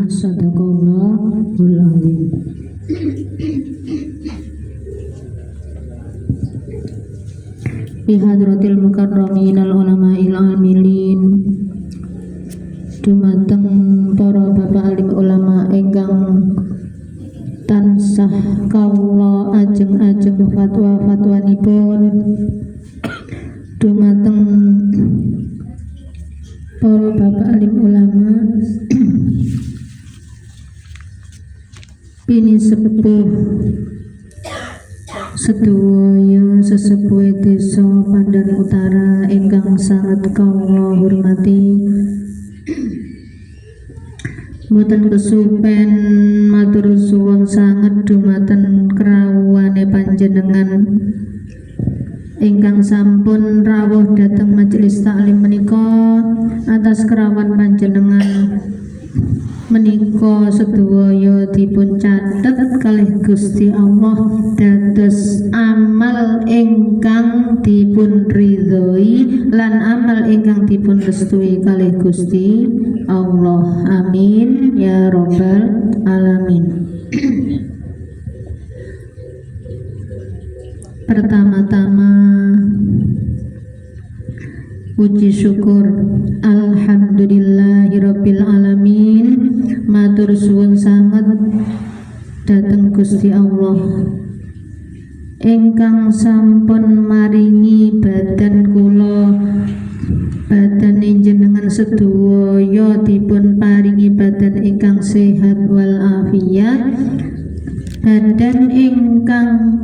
Shadaqallahul azim. Bi hadratil mukarramin al ulama'il amilin, dumateng para bapak alim ulama ingkang tansah kawula ajeng-ajeng fatwa-fatwanipun, dumateng para bapak alim ulama pini sepuh sedaya sesepuh desa Pandan Utara ingkang sangat kawula hormati, mboten kesupen matur suwun sanget dumateng krawuhane panjenengan ingkang sampun rawuh dhateng majelis taklim menika. Atas kerawan panjenengan menika sedaya dipun catet kalih Gusti Allah dados amal ingkang dipun ridhoi lan amal ingkang dipun restui kalih Gusti Allah. Amin ya rabbal alamin. Pertama-tama puji syukur alhamdulillahirabbil alamin, matur suwun sanget dhateng Gusti Allah ingkang sampun maringi badan kula, badane jenengan sedaya dipun paringi badan ingkang sehat wal afiat, badan ingkang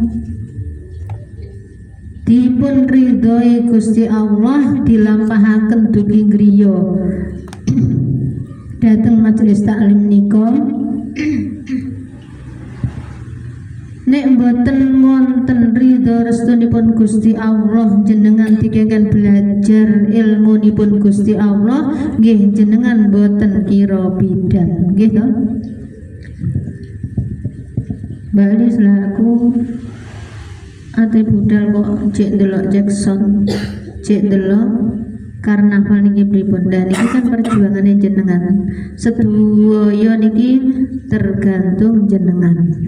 dipun ridhoi Gusti Allah dilampahaken dugi griya dhateng majelis taklim nika. Nek mboten wonten ridho restunipun Gusti Allah, jenengan dikengken belajar ilmunipun Gusti Allah, nggih jenengan mboten kira bidan, nggih to? Bali selaku ate budal kok cek delok Jackson, cek delok karnaval niki pripun. Dan niki kan perjuangane jenengan sedaya niki tergantung jenengan.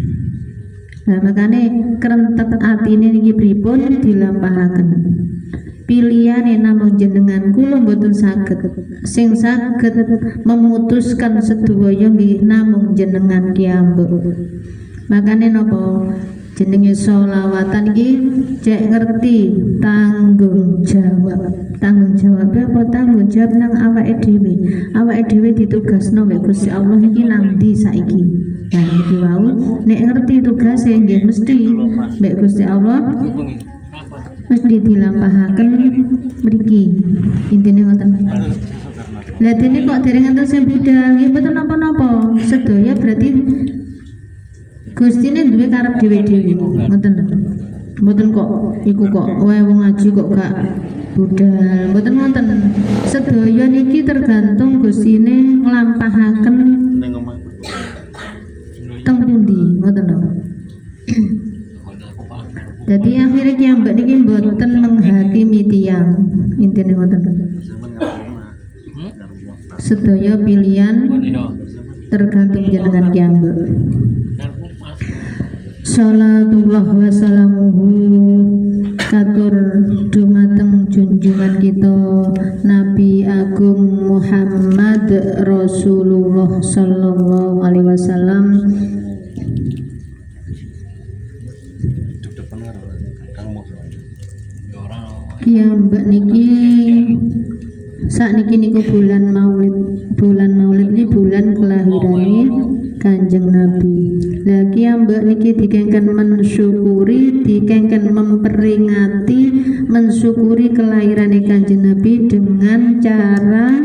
Nah makane kerentet atine niki pripun dilampahaken. Pilihane namung jenengan, kula mboten saged. Sing saged memutuskan sedaya nggih namung jenengan kiyambuk. Makane napa jenenge sholawatan iki cek ngerti tanggung jawab. Tanggung jawab apa? Tanggung jawab nang awake dhewe. Awake dhewe ditugasno mbek Gusti Allah iki nang ndi saiki. Nah iki wau nek ngerti tugase nggih mesti mbek Gusti Allah mesti dilampahaken mriki. Intine ngoten. Lah dene kok dereng enten sing budal nggih mboten napa-napa. Sedaya berarti Gustine duwe karep dhewe-dhewe, ngoten lho. Mboten kok iku kok wae wong ngaji kok gak budal, mboten ngoten. Sedaya niki tergantung Gustine nglampahaken teng pundi, ngoten lho. Jadi akhirnya ki ambek niki mboten menghakimi tiyang, intine ngoten lho. Sedaya pilihan tergantung jenengan ki ambek. Salatullah wa salamuhu katur dumateng junjungan kita Nabi Agung Muhammad Rasulullah sallallahu alaihi wasallam. Ya mbak niki sakniki niku bulan Maulid. Bulan Maulid ini bulan kelahirane Kanjeng Nabi. Lagi ambek niki dikengken mensyukuri, dikengken memperingati, mensyukuri kelahiran Kanjeng Nabi dengan cara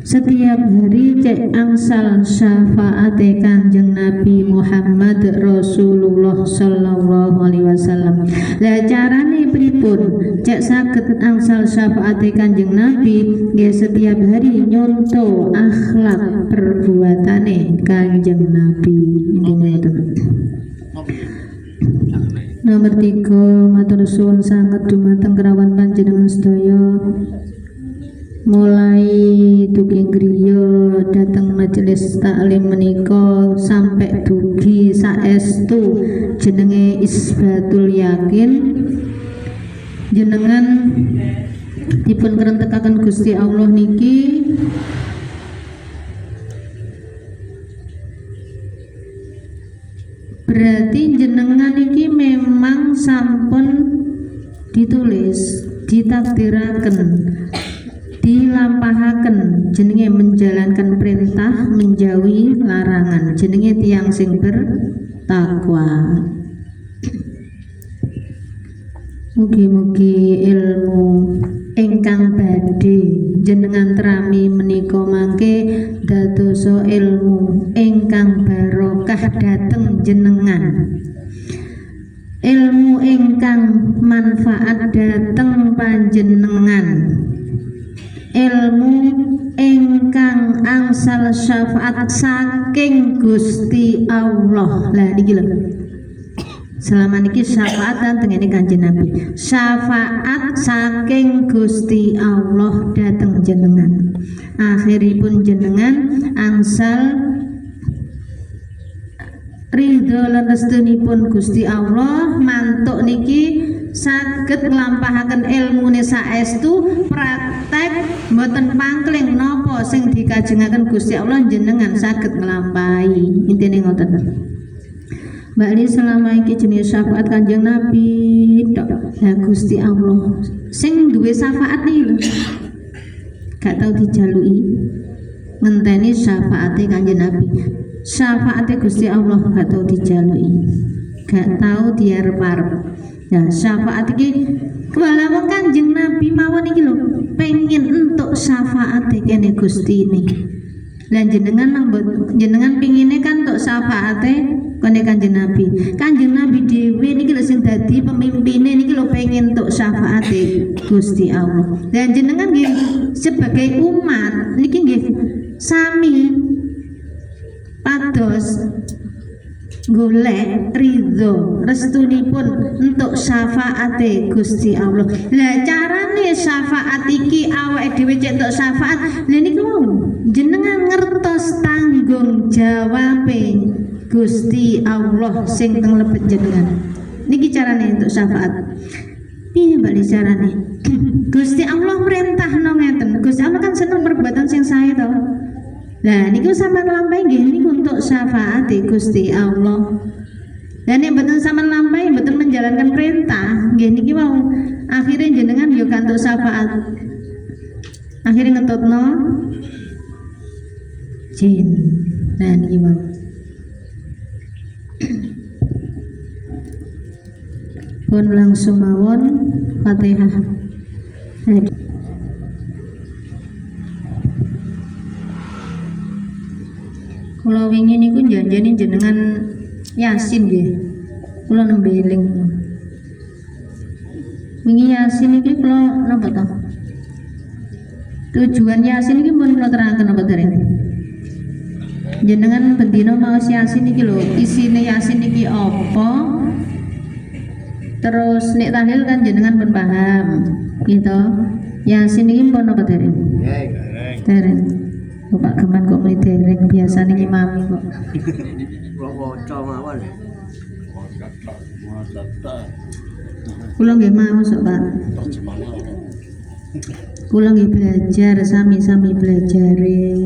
setiap hari cek angsal syafaat Kanjeng Nabi Muhammad Rasulullah sallallahu alaihi wasallam. Lah carane pripun cek saged angsal syafaat Kanjeng Nabi? Nggih setiap hari nyonto akhlak perbuatane Kanjeng Nabi. Ini nomor 3, matur suwun sanget dumateng kerawan panjenengan sedaya mulai dugi griya dhateng majelis taklim menika sampai dugi saestu jenenge isbatul yakin jenengan dipun kerentekaken Gusti Allah niki berarti jenengan niki memang sampun ditulis ditakdiraken dilampahaken jenenge menjalankan perintah menjauhi larangan jenenge tiyang sing bertakwa. Mugi-mugi ilmu ingkang badhe jenengan terami menika mangke dadosa ilmu ingkang barokah dhateng jenengan, ilmu ingkang manfaat dhateng panjenengan, ilmu ingkang angsal syafaat saking Gusti Allah. Lah niki lho, selama niki syafaat dan tengene Kanjeng Nabi, syafaat saking Gusti Allah dhateng jenengan, akhiripun jenengan angsal ridho lan restunipun Gusti Allah mantuk niki saged nglampahaken ilmune saestu praktek mboten pangkling napa sing dikajengaken Gusti Allah jenengan saged nglampahi. Intine ngoten. Mbak Li selama iki jenis syafaat Kanjeng Nabi tok. Lah Gusti Allah sing duwe syafaat niki lho gak tau dijaluki ngenteni syafaate Kanjeng Nabi. Syafaate Gusti Allah gak tau dijaluki, gak tau diarep-arep. Nah, syafaat iki walaupun Kanjeng Nabi mawon iki lho pengen entuk syafaate kene Gusti ini. Lan jenengan pingine kan entuk syafaate kene Kanjeng Nabi. Kanjeng Nabi dhewe niki lho sing dadi pemimpine niki lho pengen entuk syafaate Gusti Allah. Dan jenengan nggih sebagai umat niki nggih sami pados golek ridho restunipun untuk syafaate Gusti Allah. Lah carane syafaat iki awake dhewe cek entuk syafaat. Lah niku jenengan ngertos tanggung jawabe Gusti Allah sing teng lebet jenengan. Niki carane untuk syafaat. Piye mbak carane? Gusti Allah merintahno ngeten. Gusti Allah kan seneng perbuatan sing sae to. Lah niku sampean lampahi nggih niku untuk syafaat Gusti Allah. Dan nek mboten sampean lampahi mboten menjalankan perintah, nggih niki mau akhirnya jenengan yo kantuk syafaat. Akhirnya ngetutno jin. Nah niki mau. Pun langsung mawon Fatihah. Kula wingi niku janjane jenengan Yasin nggih. Kula nembe eling. Wingi Yasin iki kula napa to? Tujuan Yasin iki pun kula terangkan napa dereng. Jenengan bendina maos Yasin iki lho, isine Yasin iki apa? Terus nek tahlil kan jenengan pun paham. Gitu. Yasin iki pun napa dereng? Dereng. Bapak Geman kok muni dereng biasane ngimami kok. Waca mawon. Kula nggih mau sok, Pak. Kula nggih belajar sami-sami belajare.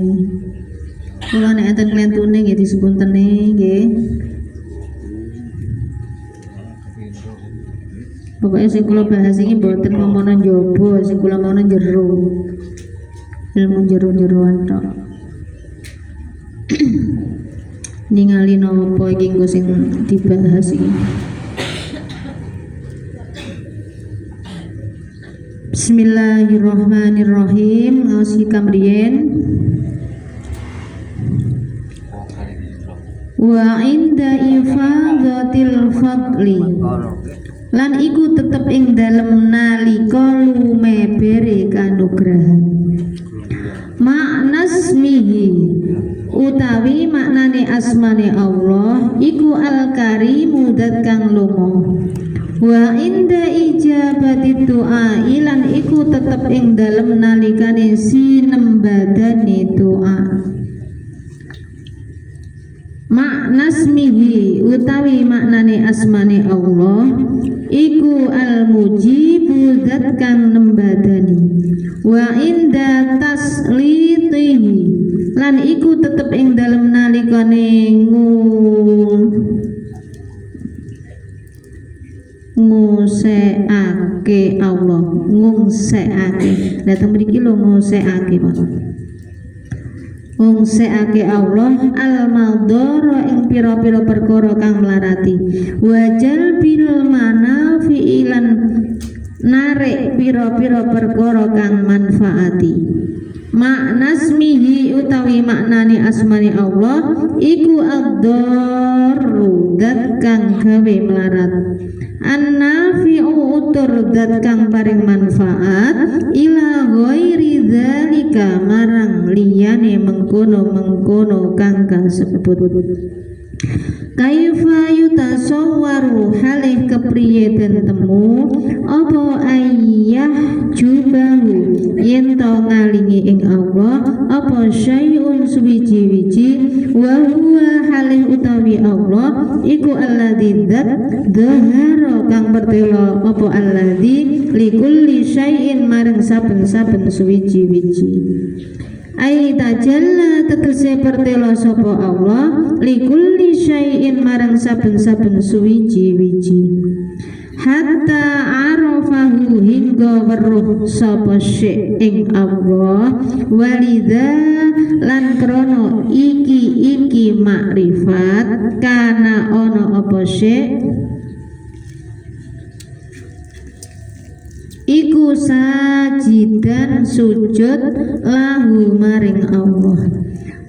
Kula nek enten klentune nggih disepuntene nggih. Pokoknya sing kula bahas iki mboten ngomono njaba, sing kula ngono jero. Ilmu jero-jeroan tok. Ningali napa iki engko sing dibahas iki. Bismillahirrahmanirrahim. Ngaos kamriyen. Wa inda ifadatil fadli. Lan iku tetep ing dalem nalika lumebere kanugrahan. Maknasmihi utawi maknane asmane Allah iku al-karimu dat kang lomo. Wa inda ijabati doa ilan iku tetep ing dalem nalikane sinembadane doa. maknasmihi utawi maknane asmane Allah iku al-mujibu zat kang nembadani wa inda taslitihi lan iku tetep ing dalem nalikane ngusekake Allah ngungsekake datang mriki lho ngusekake Pak ngungsekake Allah al-madhara ing pira-pira perkara kang melarati wajal bil manafi'ilan narik pira-pira perkara kang manfaati maknasmihi utawi maknane asmane Allah iku ad-darru zat kang gawe melarat an-nafi'u utur zat kang paring manfaat ila ghairi dzalika marang liyane mengkono-mengkono kang kasebut kaifa yutasawwaru halih kepriye den temu apa ayah jubahu yen to ngalingi ing Allah apa syai'un suwiji-wiji wa huwa halih utawi Allah iku alladzi dzat dhahara kang bertelo apa alladzi likulli syai'in maring saben-saben suwiji-wiji ai tajalla tegese pertelo sapa Allah likulli syai'in marang saben-saben suwiji-wiji hatta arafahu hingga weruh sapa syai' ing Allah walidha lan krono iki makrifat kana ono apa syai' iku sajidan sujud lahu maring Allah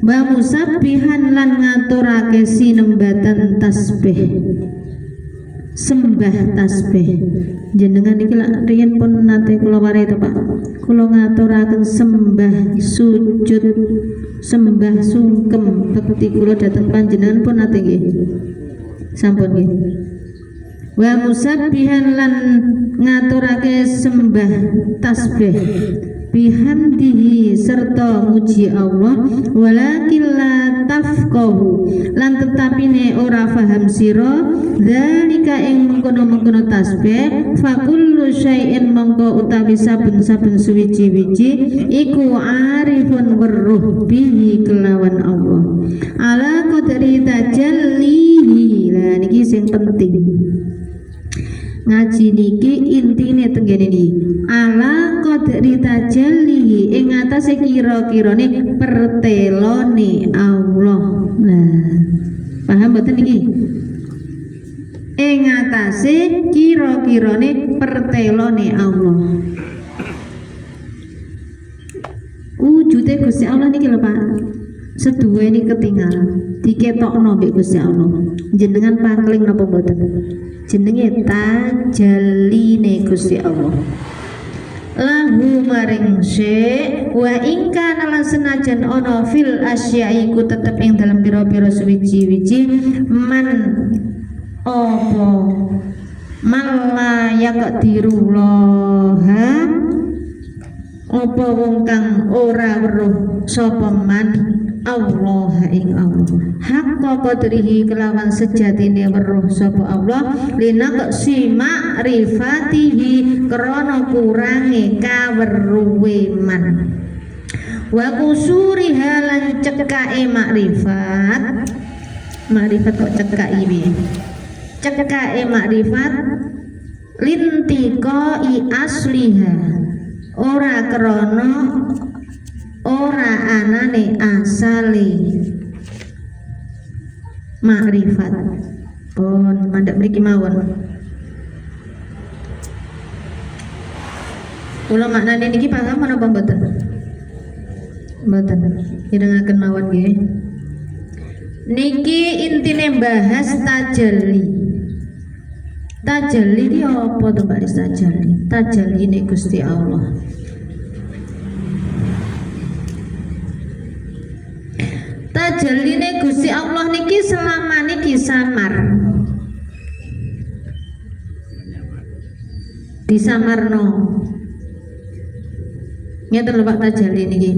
wa musabbihan lan ngaturake sinembatan tasbih sembah tasbih jenengan iki lak riyen pun nate kula warai to Pak kula ngaturaken sembah sujud sembah sungkem bekti kula dhateng panjenengan pun nate nggih sampun nggih wa musabbihan lan ngaturake sembah tasbih bihamdihi serta muji Allah walakin la tafqahu lan tetapine ora paham sira zalika ing mengkono-mengkono tasbih fakullu syai'in mongko utawi saben-saben suwiji-wiji iku arifun weruh bihi kelawan Allah ala qadri tajallihi lah niki sing penting ngaji niki intine tenggene iki ala qadri tajalli ing atase kira-kirane pertelone Allah. Nah, paham mboten iki? Ing atase kira-kirane pertelone Allah. Wujude Gusti Allah niki lho Pak. Seduweni ketinggalan diketokno mbek Gusti Allah. Jenengan pangling napa mboten? Jenenge tajalline Gusti Allah lahu maring syai wa ingka nalan senajan ono fil asya'i ku tetep ing dalam pira-pira suwiji-wiji man apa man layak diruloha apa wong kang ora weruh sapa man Allah ing Allah hakka qadrihi kelawan sejatine weruh sapa Allah linaqsi ma'rifatihi krana kurange kaweruhe man wa kusuriha lan cekake makrifat kok cekake piye cekake makrifat lintiqai asliha ora krana ora anane asale makrifat pun mandek mriki mawon kula maknane niki paham menapa mboten mboten irengaken mawon nggih niki intine bahas tajalli iki apa to Mbak tajalli ini Gusti Allah tajalline Gusti Allah niki selama niki samar disamarno ngeten lho Pak tajalli niki